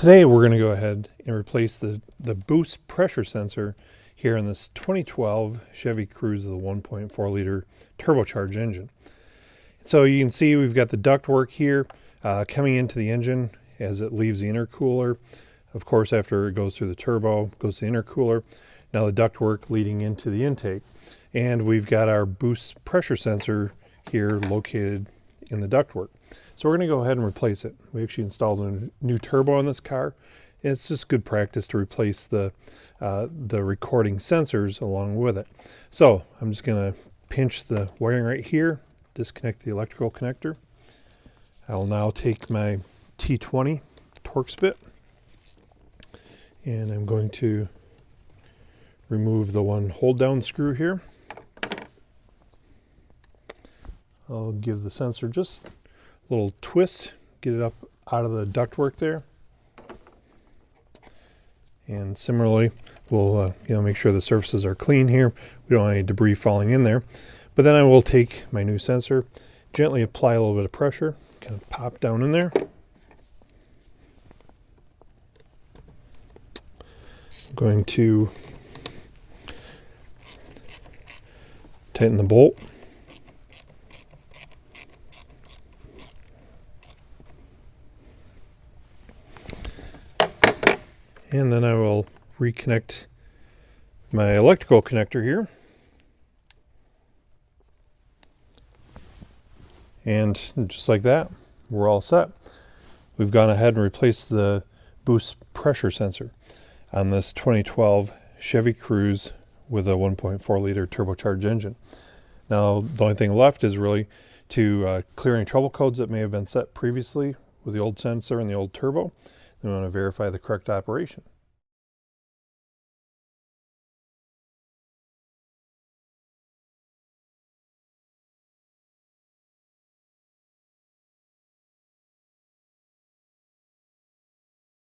Today we're going to go ahead and replace the boost pressure sensor here in this 2012 Chevy Cruze with a 1.4 liter turbocharged engine. So you can see we've got the ductwork here coming into the engine as it leaves the intercooler. Of course, after it goes through the turbo, goes to the intercooler. Now the ductwork leading into the intake. And we've got our boost pressure sensor here located in the ductwork. So we're going to go ahead and replace it. We actually installed a new turbo on this car. It's just good practice to replace the recording sensors along with it. So I'm just going to pinch the wiring right here, disconnect the electrical connector. I will now take my T20 Torx bit and I'm going to remove the one hold down screw here. I'll give the sensor just a little twist, get it up out of the ductwork there. And similarly, we'll make sure the surfaces are clean here. We don't want any debris falling in there. But then I will take my new sensor, gently apply a little bit of pressure, kind of pop down in there. I'm going to tighten the bolt. And then I will reconnect my electrical connector here. And just like that, we're all set. We've gone ahead and replaced the boost pressure sensor on this 2012 Chevy Cruze with a 1.4 liter turbocharged engine. Now, the only thing left is really to clear any trouble codes that may have been set previously with the old sensor and the old turbo. We want to verify the correct operation.